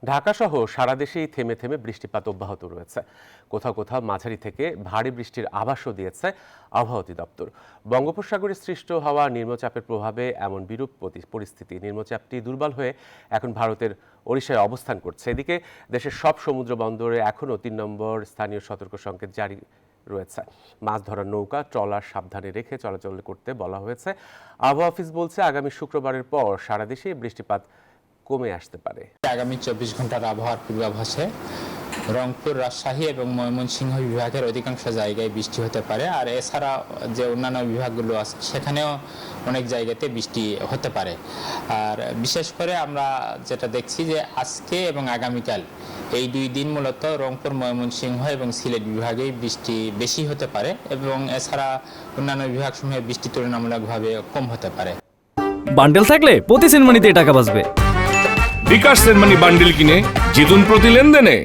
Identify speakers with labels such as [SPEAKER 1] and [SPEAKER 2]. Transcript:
[SPEAKER 1] ঢাকাসহ সারা দেশেই থেমে থেমে বৃষ্টিপাত অব্যাহত রয়েছে। কোথাও কোথাও মাঝারি থেকে ভারী বৃষ্টির আভাসও দিয়েছে আবহাওয়া অধিদপ্তর। বঙ্গোপসাগরে সৃষ্ট হওয়া নিম্নচাপের প্রভাবে এমন বিরূপ পরিস্থিতি। নিম্নচাপটি দুর্বল হয়ে এখন ভারতের ওড়িশায় অবস্থান করছে। এদিকে দেশের সব সমুদ্র বন্দরে এখনও ৩ নম্বর স্থানীয় সতর্ক সংকেত জারি রয়েছে। মাছ ধরার নৌকা, ট্রলার সাবধানে রেখে চলাচল করতে বলা হয়েছে। আবহাওয়া অফিস বলছে, আগামী শুক্রবারের পর সারা দেশে বৃষ্টিপাত কমে আসতে পারে।
[SPEAKER 2] আগামী 24 ঘন্টার আবহাওয়ার পূর্বাভাসে রংপুর, রাজশাহী এবং ময়মনসিংহ বিভাগের অধিকাংশ জায়গায় বৃষ্টি হতে পারে। আর এছাড়া যে অন্যান্য বিভাগগুলো আছে সেখানেও অনেক জায়গাতে বৃষ্টি হতে পারে। আর বিশেষ করে আমরা যেটা দেখছি যে আজকে এবং আগামীকাল এই 2 দিন মূলত রংপুর, ময়মনসিংহ এবং সিলেট বিভাগেই বৃষ্টি বেশি হতে পারে এবং এছাড়া অন্যান্য বিভাগসমূহে বৃষ্টি তুলনামূলকভাবে কম হতে পারে।
[SPEAKER 3] বান্ডেল থাকলে প্রতি সেনমানিতে টাকা বাঁচবে।
[SPEAKER 4] বিকাশ সেনমানি বান্ডিল কিনে জিতুন প্রতি লেনদেনে।